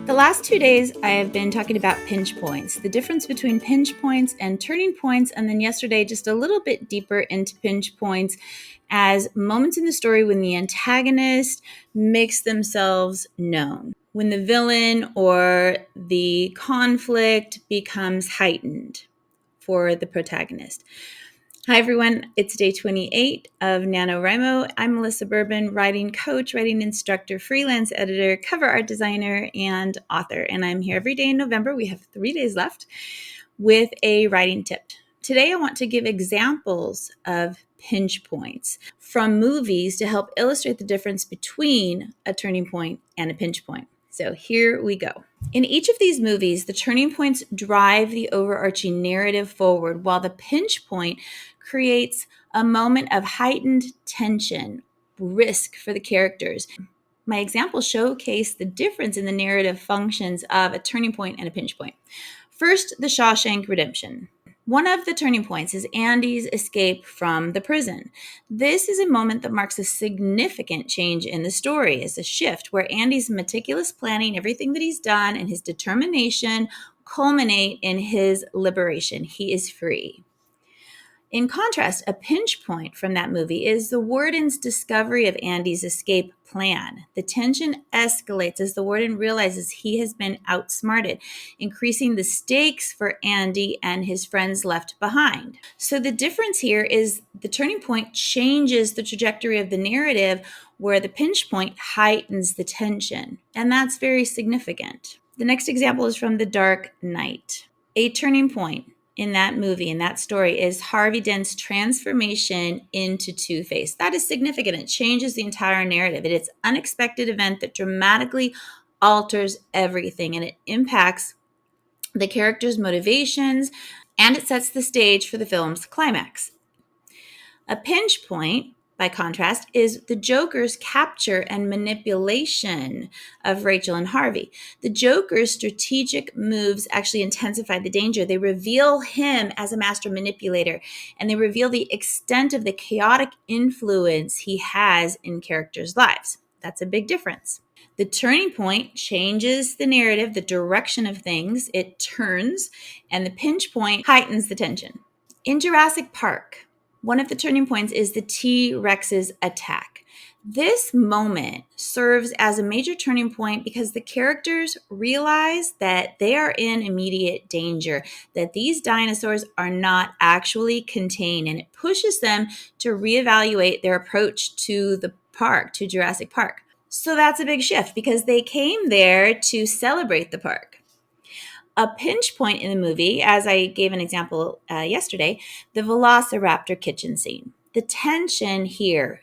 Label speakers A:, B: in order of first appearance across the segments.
A: The last 2 days, I have been talking about pinch points, the difference between pinch points and turning points, and then yesterday, just a little bit deeper into pinch points as moments in the story when the antagonist makes themselves known, when the villain or the conflict becomes heightened for the protagonist. Hi, everyone. It's day 28 of NaNoWriMo. I'm Melissa Bourbon, writing coach, writing instructor, freelance editor, cover art designer, and author. And I'm here every day in November. We have 3 days left with a writing tip. Today, I want to give examples of pinch points from movies to help illustrate the difference between a turning point and a pinch point. So here we go. In each of these movies, the turning points drive the overarching narrative forward, while the pinch point creates a moment of heightened tension, risk for the characters. My examples showcase the difference in the narrative functions of a turning point and a pinch point. First, the Shawshank Redemption. One of the turning points is Andy's escape from the prison. This is a moment that marks a significant change in the story. It's a shift where Andy's meticulous planning, everything that he's done, and his determination culminate in his liberation. He is free. In contrast, a pinch point from that movie is the warden's discovery of Andy's escape plan. The tension escalates as the warden realizes he has been outsmarted, increasing the stakes for Andy and his friends left behind. So the difference here is the turning point changes the trajectory of the narrative, where the pinch point heightens the tension. And that's very significant. The next example is from The Dark Knight. A turning point in that movie, in that story, is Harvey Dent's transformation into Two-Face. That is significant. It changes the entire narrative. It is an unexpected event that dramatically alters everything, and it impacts the character's motivations, and it sets the stage for the film's climax. A pinch point, by contrast, is the Joker's capture and manipulation of Rachel and Harvey. The Joker's strategic moves actually intensify the danger. They reveal him as a master manipulator, and they reveal the extent of the chaotic influence he has in characters' lives. That's a big difference. The turning point changes the narrative, the direction of things. It turns, and the pinch point heightens the tension. In Jurassic Park, one of the turning points is the T-Rex's attack. This moment serves as a major turning point because the characters realize that they are in immediate danger, that these dinosaurs are not actually contained, and it pushes them to reevaluate their approach to the park, to Jurassic Park. So that's a big shift because they came there to celebrate the park. A pinch point in the movie, as I gave an example yesterday, the Velociraptor kitchen scene. The tension here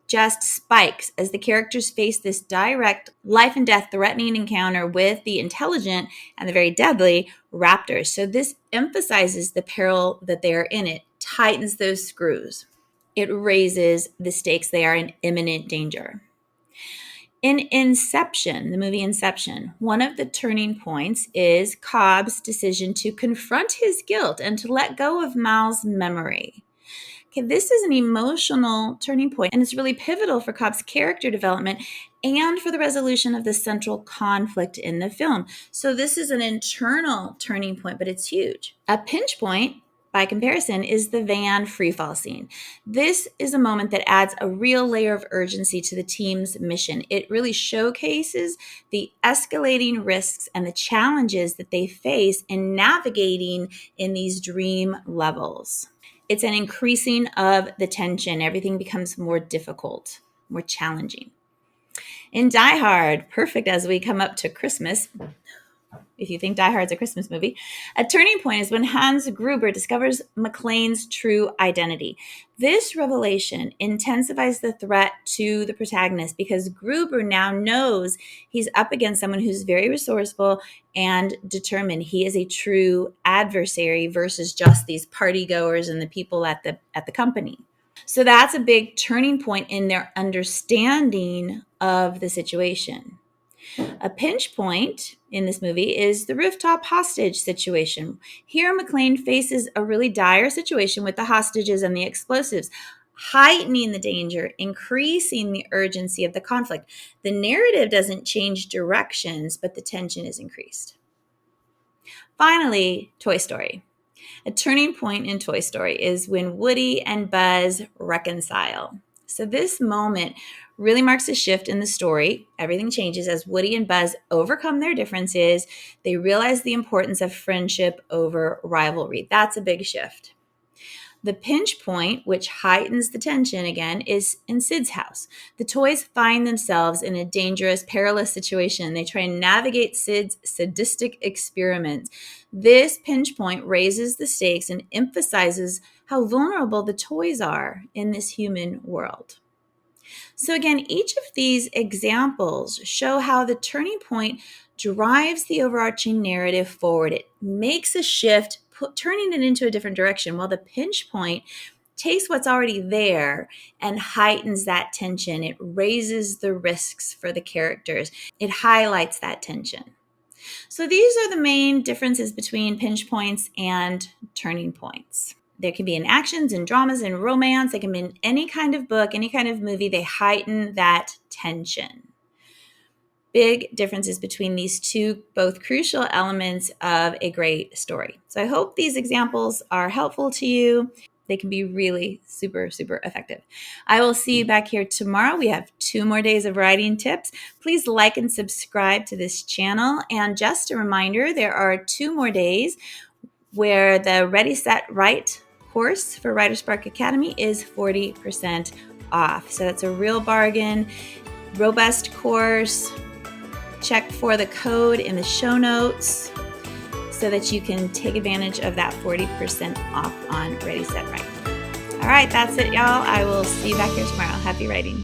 A: just spikes as the characters face this direct life and death threatening encounter with the intelligent and the very deadly raptors. So this emphasizes the peril that they are in. It tightens those screws. It raises the stakes. They are in imminent danger. In Inception, the movie Inception, one of the turning points is Cobb's decision to confront his guilt and to let go of Mal's memory. Okay, this is an emotional turning point, and it's really pivotal for Cobb's character development and for the resolution of the central conflict in the film. So this is an internal turning point, but it's huge. A pinch point, by comparison, is the van freefall scene. This is a moment that adds a real layer of urgency to the team's mission. It really showcases the escalating risks and the challenges that they face in navigating in these dream levels. It's an increasing of the tension. Everything becomes more difficult, more challenging. In Die Hard, perfect as we come up to Christmas, if you think Die Hard's a Christmas movie, a turning point is when Hans Gruber discovers McClane's true identity. This revelation intensifies the threat to the protagonist because Gruber now knows he's up against someone who's very resourceful and determined. He is a true adversary versus just these party goers and the people at the company. So that's a big turning point in their understanding of the situation. A pinch point in this movie is the rooftop hostage situation. Here, McClane faces a really dire situation with the hostages and the explosives. heightening the danger, increasing the urgency of the conflict. The narrative doesn't change directions, but the tension is increased. Finally, Toy Story. A turning point in Toy Story is when Woody and Buzz reconcile. So this moment really marks a shift in the story. Everything changes as Woody and Buzz overcome their differences. They realize the importance of friendship over rivalry. That's a big shift. The pinch point, which heightens the tension again, is in Sid's house. The toys find themselves in a dangerous, perilous situation. They try and navigate Sid's sadistic experiments. This pinch point raises the stakes and emphasizes how vulnerable the toys are in this human world. So again, each of these examples show how the turning point drives the overarching narrative forward. It makes a shift, turning it into a different direction, while the pinch point takes what's already there and heightens that tension. It raises the risks for the characters. It highlights that tension. So these are the main differences between pinch points and turning points. There can be in actions and dramas and romance. They can be in any kind of book, any kind of movie. They heighten that tension. Big differences between these two, both crucial elements of a great story. So I hope these examples are helpful to you. They can be really super, super effective. I will see you back here tomorrow. We have 2 more days of writing tips. Please like and subscribe to this channel. And just a reminder, there are 2 more days where the Ready, Set, Write course for Writer Spark Academy is 40% off. So that's a real bargain, robust course. Check for the code in the show notes so that you can take advantage of that 40% off on Ready, Set, Write. All right, that's it, y'all. I will see you back here tomorrow. Happy writing.